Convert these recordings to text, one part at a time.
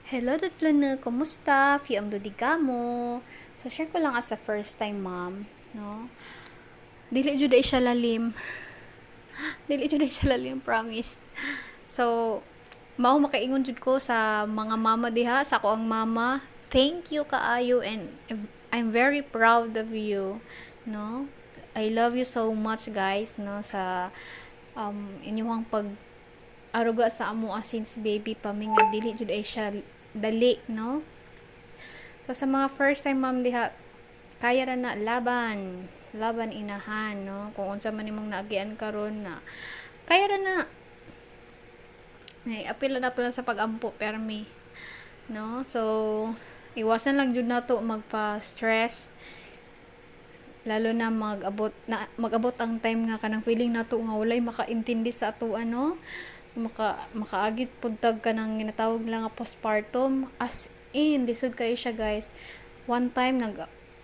Hello, Dudlana. Kumusta? Fiamdo di kamo. So, share ko lang as a first time mom, no? Dili jud ay siya lalim. Dili jud ay siya lalim, promise. So, mao makaingon jud ko sa mga mama diha, sa ko ang mama. Thank you kaayo and I'm very proud of you, no? I love you so much, guys, no, sa inyong pag aruga sa amo since baby pa mi nga dili jud ay siya dali, no? So sa mga first time mom diha, kaya ra na laban inahan, no? Kung unsa man imong naagian karon na kaya ra na ay apil na pala sa pagampo permi, no? So iwasan lang jud nato magpa-stress, lalo na magabot ang time nga kanang feeling nato nga walay makaintindi sa ato ano, makaagit pud tag kanang ginatawag lang nga postpartum. As in lisod kayo siya, guys. One time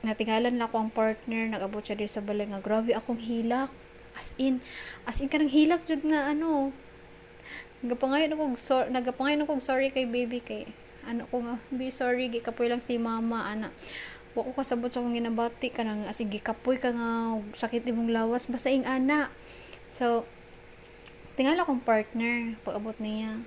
natingalan na ako ang partner, nag-abot siya dito sa balay nga grabe akong hilak. As in kanang hilak jud nga ano. Nagapangayon ako sorry kay baby kay ano ko nga, be sorry gikapoy lang si mama ana. Wa ko kasabot sa akong ginabati kanang as in gikapoy ka nga sakit imong lawas basta ing ana. So tingala akong partner pag-abot niya.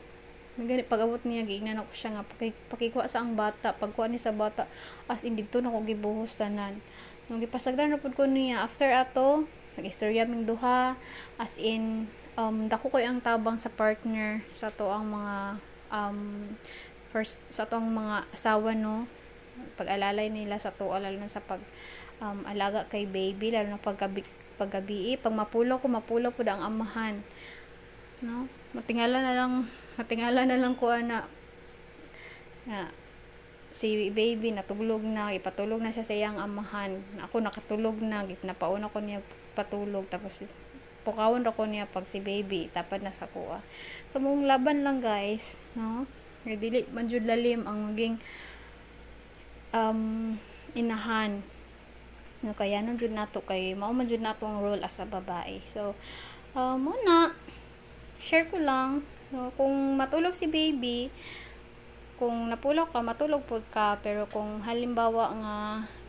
Pag-abot niya giingnan ako siya nga pakikuha sa ang bata, pagkuha ni sa bata as in dito na ko gibuhos tanan. Nung gipasagdan na pud ko niya after ato, nag-istorya ming duha as in dako ko ang tabang sa partner sa to ang mga first sa tong mga asawa, no, pag-alalay nila sa to lalo na sa pag alaga kay baby lalo na paggabi pag mapulo pud ang amahan, no. Matingala na lang ko na si baby natulog na, ipatulog na siya sa iyang amahan, ako nakatulog na, gipnapauna ko niya patulog tapos pukawon ra ko niya pag si baby tapad na sa kuha. So mong laban lang, guys, no, dili man jud lalim ang maging inahan, no, kaya nang jud nato kay mao man jud natong role as a babae. So muna share ko lang, no, kung matulog si baby, kung napulog ka matulog pud ka, pero kung halimbawa nga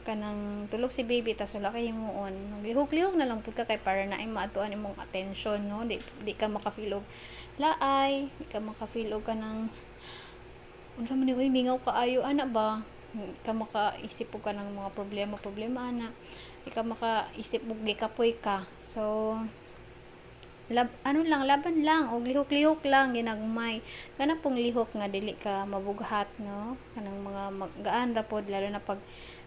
kanang tulog si baby tas wala kay himuon, lihok-lihok na lang pud ka kay para na ay maatuan imong attention, no, di ka makafeel og laay, di ka makafeel og kanang unsa man ni mingaw kaayo ana ba, di ka makaisip og kanang mga problema ana, di ka makaisip og gikapoy ka. So laban lang og lihok-lihok lang ginagmay, kana pong lihok nga dili ka mabughat, no, kanang mga gaan ra pod lalo na pag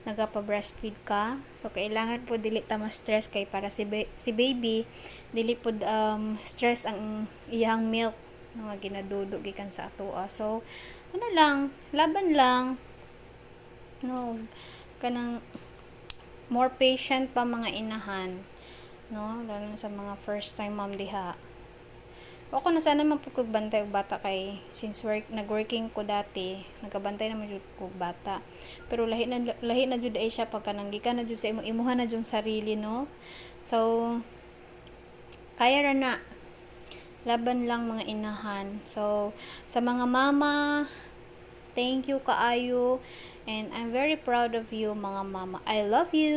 nagapa-breastfeed ka. So kailangan po dili ta ma-stress kay para si baby dili pod stress ang iyang milk nga ginadudo gikan sa atoa. So ano lang, laban lang, no, kanang more patient pa mga inahan, no, lalo na sa mga first time mom diha. Ako na sana man pud bantay og bata kay since nagworking ko dati, nagabantay naman jud ko bata. Pero lahi na jud ay siya pagka nanggikan na jud sa imuhan na jud sarili, no. So kaya ra na, laban lang mga inahan. So sa mga mama, thank you kaayo and I'm very proud of you mga mama. I love you.